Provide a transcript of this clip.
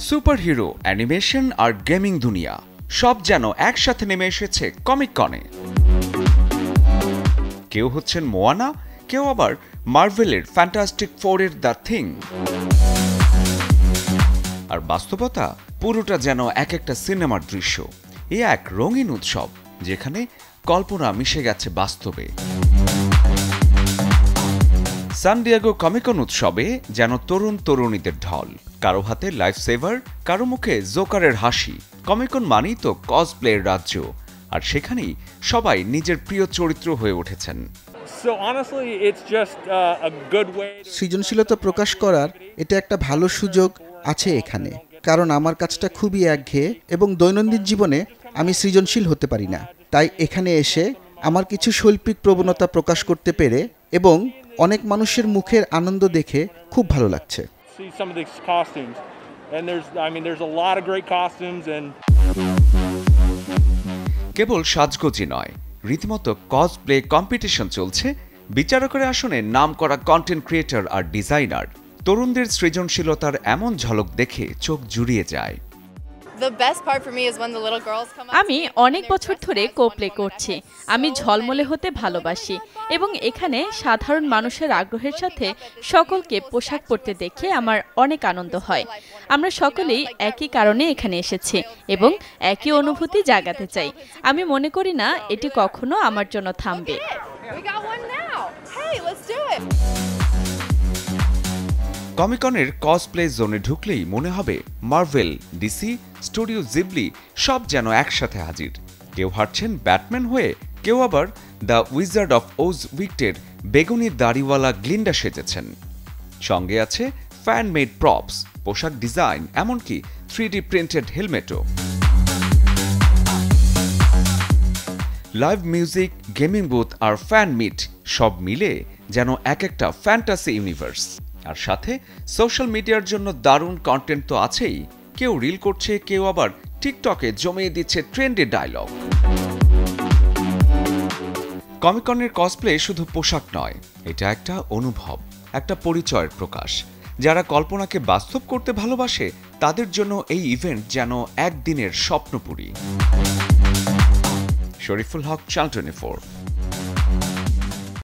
Superhero, animation আর gaming দুনিয়া সব যেন একসাথে নেমে এসেছে কমিক কনে। কেউ হচ্ছেন মোয়ানা, কেউ আবার মার্ভেলের ফ্যান্টাস্টিক ফোরের দ্য থিং। আর বাস্তবতা পুরোটা যেন এক একটা সিনেমার দৃশ্য। এ এক রঙিন উৎসব যেখানে কল্পনা মিশে গেছে বাস্তবে। সান ডিয়েগো কমিকন উৎসবে যেন তরুণ তরুণীদের ঢল, কারো হাতে লাইফ সেভার, কারো মুখে জোকারের হাসি। কমিকন মানেই তো কসপ্লের রাজ্য, আর সেখানেই সবাই নিজের প্রিয় চরিত্র হয়ে উঠেছেন। সৃজনশীলতা প্রকাশ করার এটা একটা ভালো সুযোগ আছে এখানে, কারণ আমার কাজটা খুবই একঘেয়ে এবং দৈনন্দিন জীবনে আমি সৃজনশীল হতে পারি না। তাই এখানে এসে আমার কিছু শৈল্পিক প্রবণতা প্রকাশ করতে পেরে এবং অনেক মানুষের মুখের আনন্দ দেখে খুব ভালো লাগছে। কেবল সাজগোজি নয়, রীতিমতো কসপ্লে কম্পিটিশন চলছে। বিচারকের আসনে নামকরা কন্টেন্ট ক্রিয়েটর আর ডিজাইনার। তরুণদের সৃজনশীলতার এমন ঝলক দেখে চোখ জুড়িয়ে যায়। আমি অনেক বছর ধরে কোপ্লে করছি। আমি ঝলমলে হতে ভালোবাসি এবং এখানে সাধারণ মানুষের আগ্রহের সাথে সকলকে পোশাক পরতে দেখে আমার অনেক আনন্দ হয়। আমরা সকলেই একই কারণে এখানে এসেছি এবং একই অনুভূতি জাগাতে চাই। আমি মনে করি না এটি কখনো আমার জন্য থামবে। কমিকনের কসপ্লে জোনে ঢুকলেই মনে হবে মার্ভেল, ডিসি, স্টুডিও জিবলি সব যেন একসাথে হাজির। কেউ হাঁটছেন ব্যাটম্যান হয়ে, কেউ আবার দ্য উইজার্ড অফ ওজ উইক্টের বেগুনি দাড়িওয়ালা গ্লিন্ডা সেজেছেন। সঙ্গে আছে ফ্যান মেড প্রপস, পোশাক ডিজাইন, এমনকি 3D প্রিন্টেড হেলমেটও। লাইভ মিউজিক, গেমিং বুথ আর ফ্যান মিট সব মিলে যেন এক একটা ফ্যান্টাসি ইউনিভার্স। আর সাথে সোশ্যাল মিডিয়ার জন্য দারুণ কন্টেন্ট তো আছেই। কেউ রিল করছে, কেউ আবার টিকটকে জমিয়ে দিচ্ছে ট্রেন্ডি ডায়লগ। কমিকনের কসপ্লে শুধু পোশাক নয়, এটা একটা অনুভব, একটা পরিচয়ের প্রকাশ। যারা কল্পনাকে বাস্তব করতে ভালোবাসে তাদের জন্য এই ইভেন্ট যেন একদিনের স্বপ্নপুরী। শরীফুল হক, চ্যানেল 24।